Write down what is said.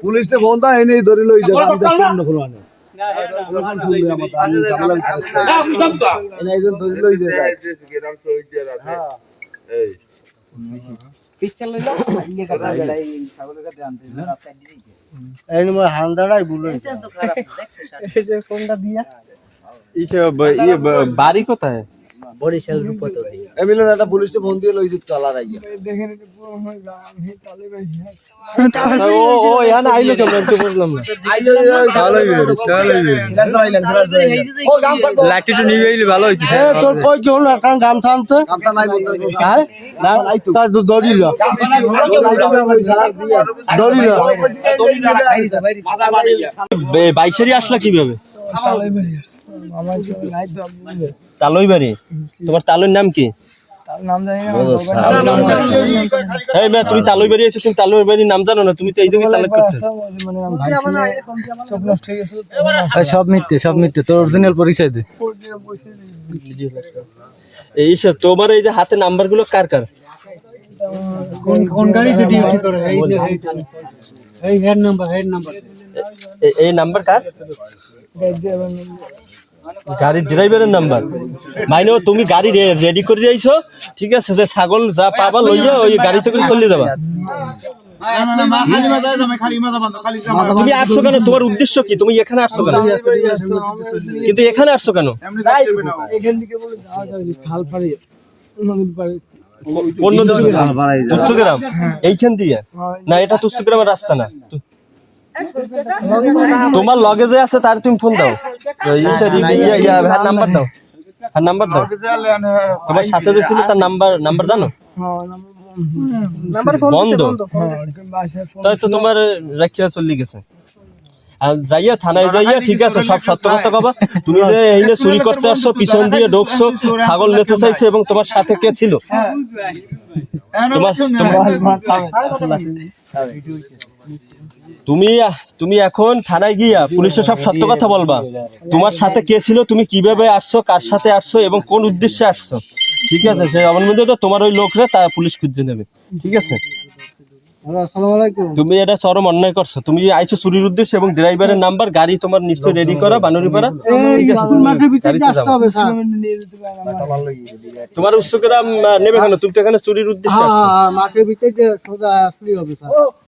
পুলিশে ফোন দা এনে ধরে লই যা বাড়ি কোথায়? বরিশাল রূপতো এমিলে একটা পুলিশে ফোন দিয়ে লই যে চালা রাইয়া ও এখানে আইলো কেমন তো বুঝলাম না। লাইট একটু নিয়ে আইলে ভালো হইতো। তোর কই কি হলো কারণ গাম থামতে গামছা নাই বলতে হ্যাঁ গাম নাই তো দড়িল বাইশেরই আসলা কিভাবে? তালই বাড়ি। তোমার তালুর নাম কি? তুমি তালই বাড়ি এসে তুমি তালুর বাড়ির নাম জানো না? তুমি তো এই দিকে চালাক করতে। সব মিথ্যে তোর অরিজিনাল পরিচয় দে। এইসব তোমার এই যে হাতে নাম্বার গুলো কার কার? কোন গাড়িতে ডিউটি করে এই হেড নাম্বার এই নাম্বার কার? গাড়ির ড্রাইভারের নাম্বার। মাইনে তুমি গাড়ি রেডি করে দিয়েছো, ঠিক আছে? যে ছাগল যা পাবা লইয়া ওই গাড়িতে করে চলে যাবা। তুমি আসছো কেন? তোমার উদ্দেশ্য কি? তুমি এখানে আসছো কেন? কিন্তু এখানে আসছো কেন? তুচ্ছগ্রাম এইখান দিয়ে না, এটা তুচ্ছগ্রামের রাস্তা না। তোমার লগে যে আছে তার তুমি ফোন দাও, নাম্বার দাও, নাম্বার দাও। তোমার সাথে যে ছিল তার নাম্বার জানো? বন্ধ তাই তো তোমার রাখিয়া চলে গেছে। আর যাইয়া থানায় যাইয়া, ঠিক আছে, সব সত্য কথা কবা। তুমি যে এই চুরি করতে আসছো, পিছন দিয়ে ঢুকছো, ছাগল নিতে চাইছো, এবং তোমার সাথে কে ছিল? তুমি এখন থানায় গিয়া পুলিশের সব সত্য কথা বলবা। তোমার সাথে কে ছিল, তুমি কিভাবে আসছো, কার সাথে আসছো এবং কোন উদ্দেশ্যে আসছো, ঠিক আছে? সেই অবলম্বনে তো তোমার ওই লোকরে তা পুলিশ খুঁজে নেবে, ঠিক আছে? তুমি এটা চরম অন্যায় করছো। তুমি আইছো চুরির উদ্দেশ্যে এবং ড্রাইভারের নাম্বার, গাড়ি তোমার নিশ্চয় রেডি করা, বানুরিপাড়া, ঠিক আছে? তোমার উচ্চগ্রাম নেবে কেন? তুমি তো এখানে চুরির উদ্দেশ্যে আসছো।